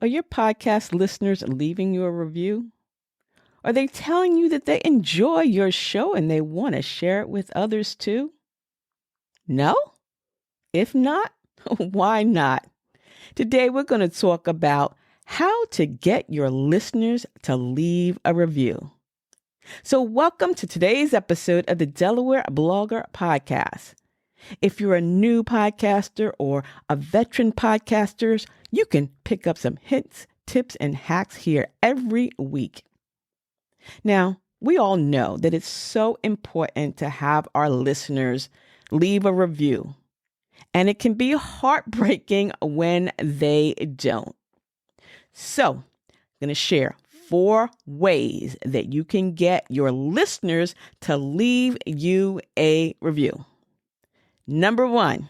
Are your podcast listeners leaving you a review? Are they telling you that they enjoy your show and they want to share it with others too? No? If not, why not? Today we're going to talk about how to get your listeners to leave a review. So welcome to today's episode of the Delaware Blogger Podcast. If you're a new podcaster or a veteran podcaster, you can pick up some hints, tips, and hacks here every week. Now, we all know that it's so important to have our listeners leave a review, and it can be heartbreaking when they don't. So, I'm going to share 4 ways that you can get your listeners to leave you a review. Number 1,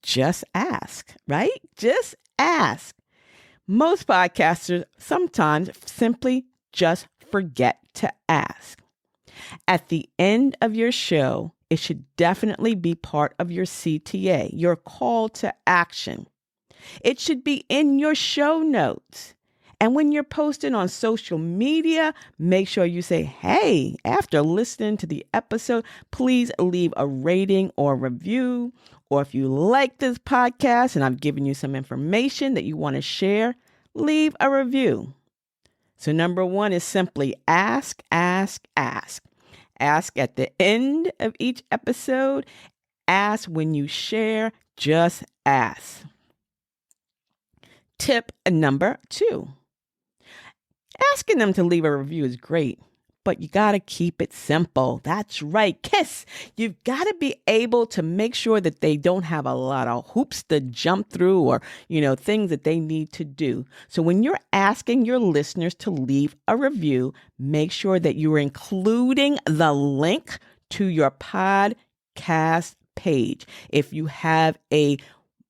just ask, right? Just ask. Most podcasters sometimes simply just forget to ask. At the end of your show, it should definitely be part of your CTA, your call to action. It should be in your show notes. And when you're posting on social media, make sure you say, hey, after listening to the episode, please leave a rating or review. Or if you like this podcast and I've given you some information that you want to share, leave a review. So number 1 is simply ask, ask, ask. Ask at the end of each episode. Ask when you share, just ask. Tip number 2. Asking them to leave a review is great, but you got to keep it simple. That's right, KISS. You've got to be able to make sure that they don't have a lot of hoops to jump through or, things that they need to do. So when you're asking your listeners to leave a review, make sure that you're including the link to your podcast page. If you have a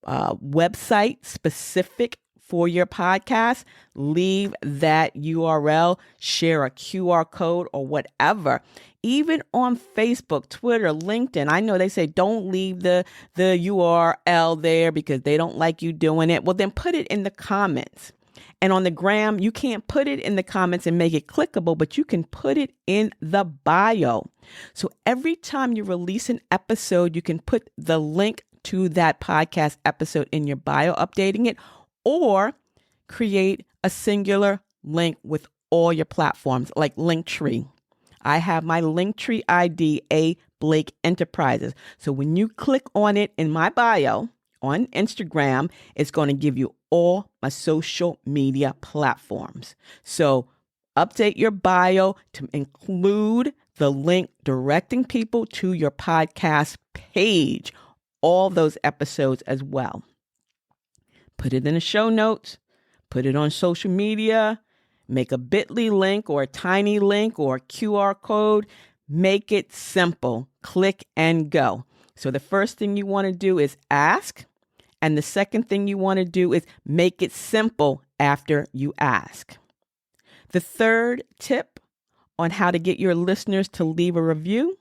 website specific for your podcast, leave that URL, share a QR code or whatever. Even on Facebook, Twitter, LinkedIn, I know they say don't leave the URL there because they don't like you doing it. Well, then put it in the comments. And on the gram, you can't put it in the comments and make it clickable, but you can put it in the bio. So every time you release an episode, you can put the link to that podcast episode in your bio, updating it, or create a singular link with all your platforms like Linktree. I have my Linktree ID, A. Blake Enterprises. So when you click on it in my bio on Instagram, it's going to give you all my social media platforms. So update your bio to include the link directing people to your podcast page, all those episodes as well. Put it in the show notes, put it on social media, make a bit.ly link or a tiny link or a QR code. Make it simple. Click and go. So the first thing you want to do is ask. And the second thing you want to do is make it simple after you ask. The third tip on how to get your listeners to leave a review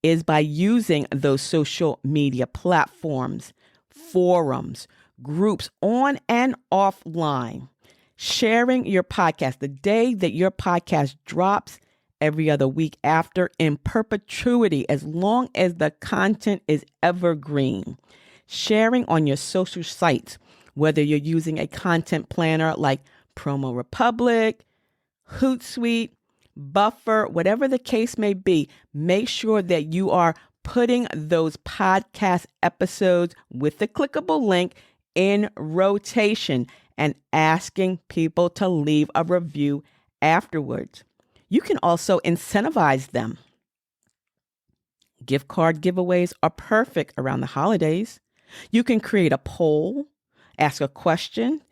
is by using those social media platforms, forums, groups on and offline, sharing your podcast the day that your podcast drops, every other week after, in perpetuity, as long as the content is evergreen. Sharing on your social sites, whether you're using a content planner like Promo Republic, Hootsuite, Buffer, whatever the case may be, make sure that you are putting those podcast episodes with the clickable link in rotation and asking people to leave a review afterwards. You can also incentivize them. Gift card giveaways are perfect around the holidays. You can create a poll, ask a question,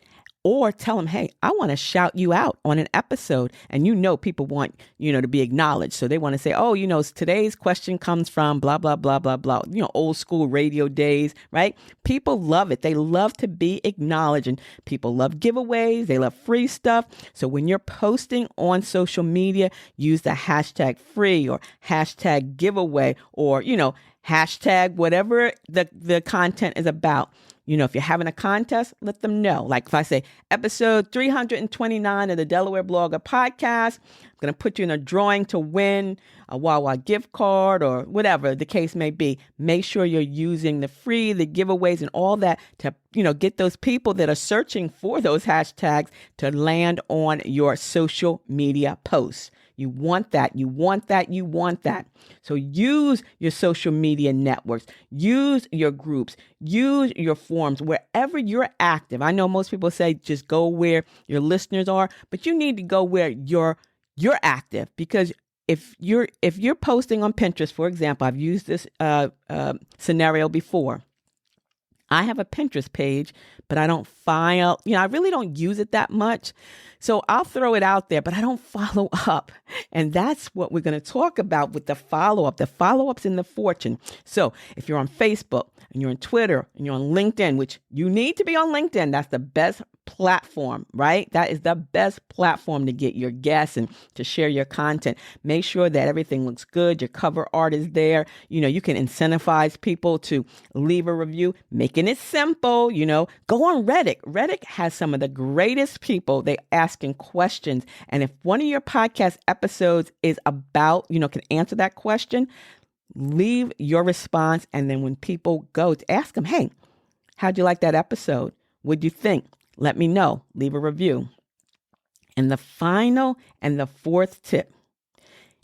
or tell them, hey, I want to shout you out on an episode. And people want, to be acknowledged. So they want to say, oh, today's question comes from blah, blah, blah, blah, blah, old school radio days, right? People love it. They love to be acknowledged, and people love giveaways. They love free stuff. So when you're posting on social media, use the hashtag free or hashtag giveaway or, hashtag whatever the content is about. If you're having a contest, let them know. Like if I say episode 329 of the Delaware Blogger Podcast, I'm going to put you in a drawing to win a Wawa gift card or whatever the case may be. Make sure you're using the giveaways and all that to, get those people that are searching for those hashtags to land on your social media posts. You want that. You want that. You want that. So use your social media networks, use your groups, use your forums, wherever you're active. I know most people say just go where your listeners are, but you need to go where you're active, because if you're posting on Pinterest, for example, I've used this scenario before. I have a Pinterest page, but I don't file, I really don't use it that much. So I'll throw it out there, but I don't follow up. And that's what we're going to talk about with the follow-up. The follow-ups in the fortune. So if you're on Facebook and you're on Twitter and you're on LinkedIn, which you need to be on LinkedIn, that's the best platform, right? That is the best platform to get your guests and to share your content. Make sure that everything looks good. Your cover art is there. You can incentivize people to leave a review, making it simple. Go on Reddit. Reddit has some of the greatest people. They asking questions. And if one of your podcast episodes is about, can answer that question, leave your response. And then when people go to ask them, hey, how'd you like that episode? What'd you think? Let me know. Leave a review. And the final and the fourth tip,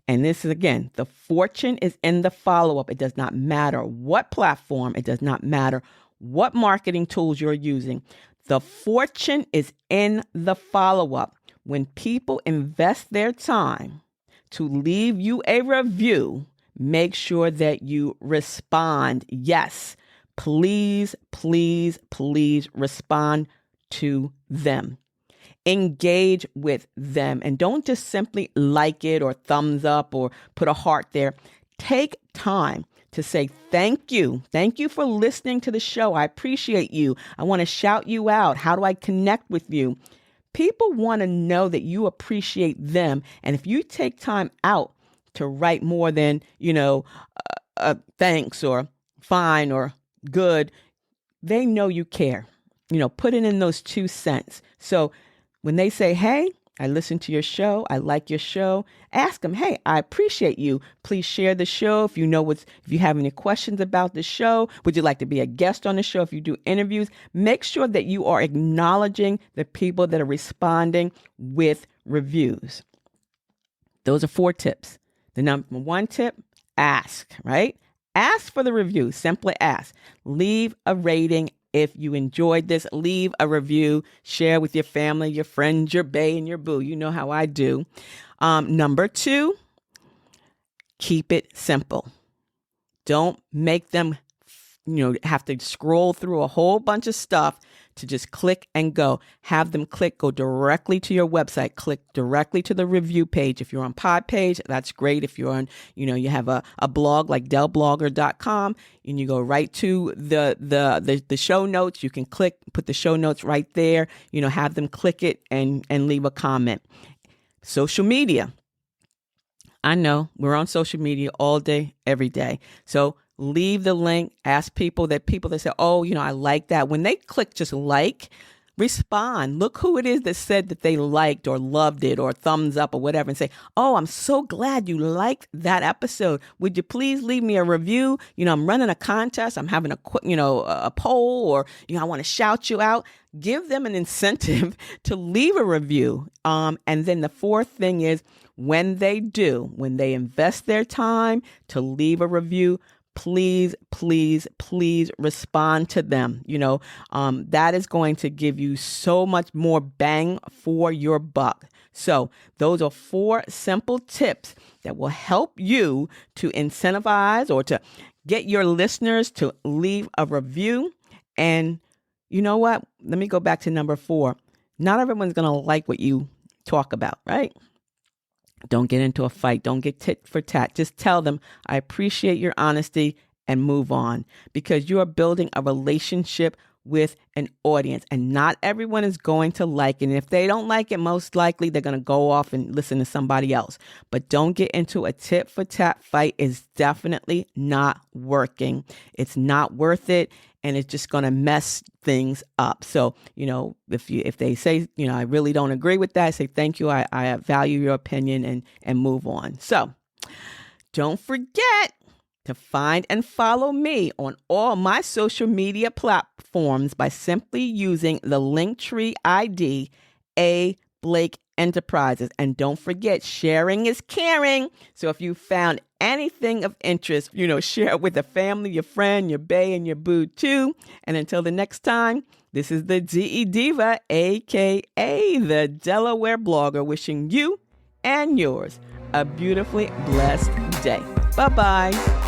and this is, again, the fortune is in the follow-up. It does not matter what platform. It does not matter what marketing tools you're using. The fortune is in the follow-up. When people invest their time to leave you a review, make sure that you respond. Yes, please, please, please respond to them. Engage with them, and don't just simply like it or thumbs up or put a heart there. Take time to say thank you. Thank you for listening to the show. I appreciate you. I want to shout you out. How do I connect with you? People want to know that you appreciate them. And if you take time out to write more than, thanks or fine or good, they know you care. Put it in those 2 cents. So when they say, hey, I listened to your show, I like your show, ask them, hey, I appreciate you. Please share the show. If you have any questions about the show, would you like to be a guest on the show? If you do interviews, make sure that you are acknowledging the people that are responding with reviews. Those are 4 tips. The number 1 tip, ask, right? Ask for the review. Simply ask. Leave a rating. If you enjoyed this, leave a review, share with your family, your friends, your bae, and your boo. You know how I do. Number 2, keep it simple. Don't make them, have to scroll through a whole bunch of stuff to just click and go. Have them go directly to your website, click directly to the review page. If you're on Pod Page, that's great. If you're on, you have a blog like Delblogger.com and you go right to the show notes, you can put the show notes right there, have them click it and leave a comment. Social media. I know we're on social media all day, every day. So leave the link, ask people that say, oh, I like that. When they click just like, respond. Look who it is that said that they liked or loved it or thumbs up or whatever, and say, oh, I'm so glad you liked that episode. Would you please leave me a review? I'm running a contest. I'm having a poll, or, I want to shout you out. Give them an incentive to leave a review. And then the 4th thing is when they invest their time to leave a review, please, please, please respond to them. That is going to give you so much more bang for your buck. So those are 4 simple tips that will help you to incentivize or to get your listeners to leave a review. And you know what? Let me go back to number 4. Not everyone's going to like what you talk about, right? Don't get into a fight. Don't get tit for tat. Just tell them, I appreciate your honesty, and move on, because you are building a relationship with an audience, and not everyone is going to like it. And if they don't like it, most likely they're going to go off and listen to somebody else. But don't get into a tit for tat fight. It's definitely not working. It's not worth it. And it's just going to mess things up. So, if they say, I really don't agree with that, say, thank you. I value your opinion, and move on. So don't forget to find and follow me on all my social media platforms by simply using the Linktree ID, A. Blake Enterprises. And don't forget, sharing is caring. So if you found anything of interest, share it with a family, your friend, your bae, and your boo too. And until the next time, this is the DE Diva, aka the Delaware Blogger, wishing you and yours a beautifully blessed day. Bye-bye.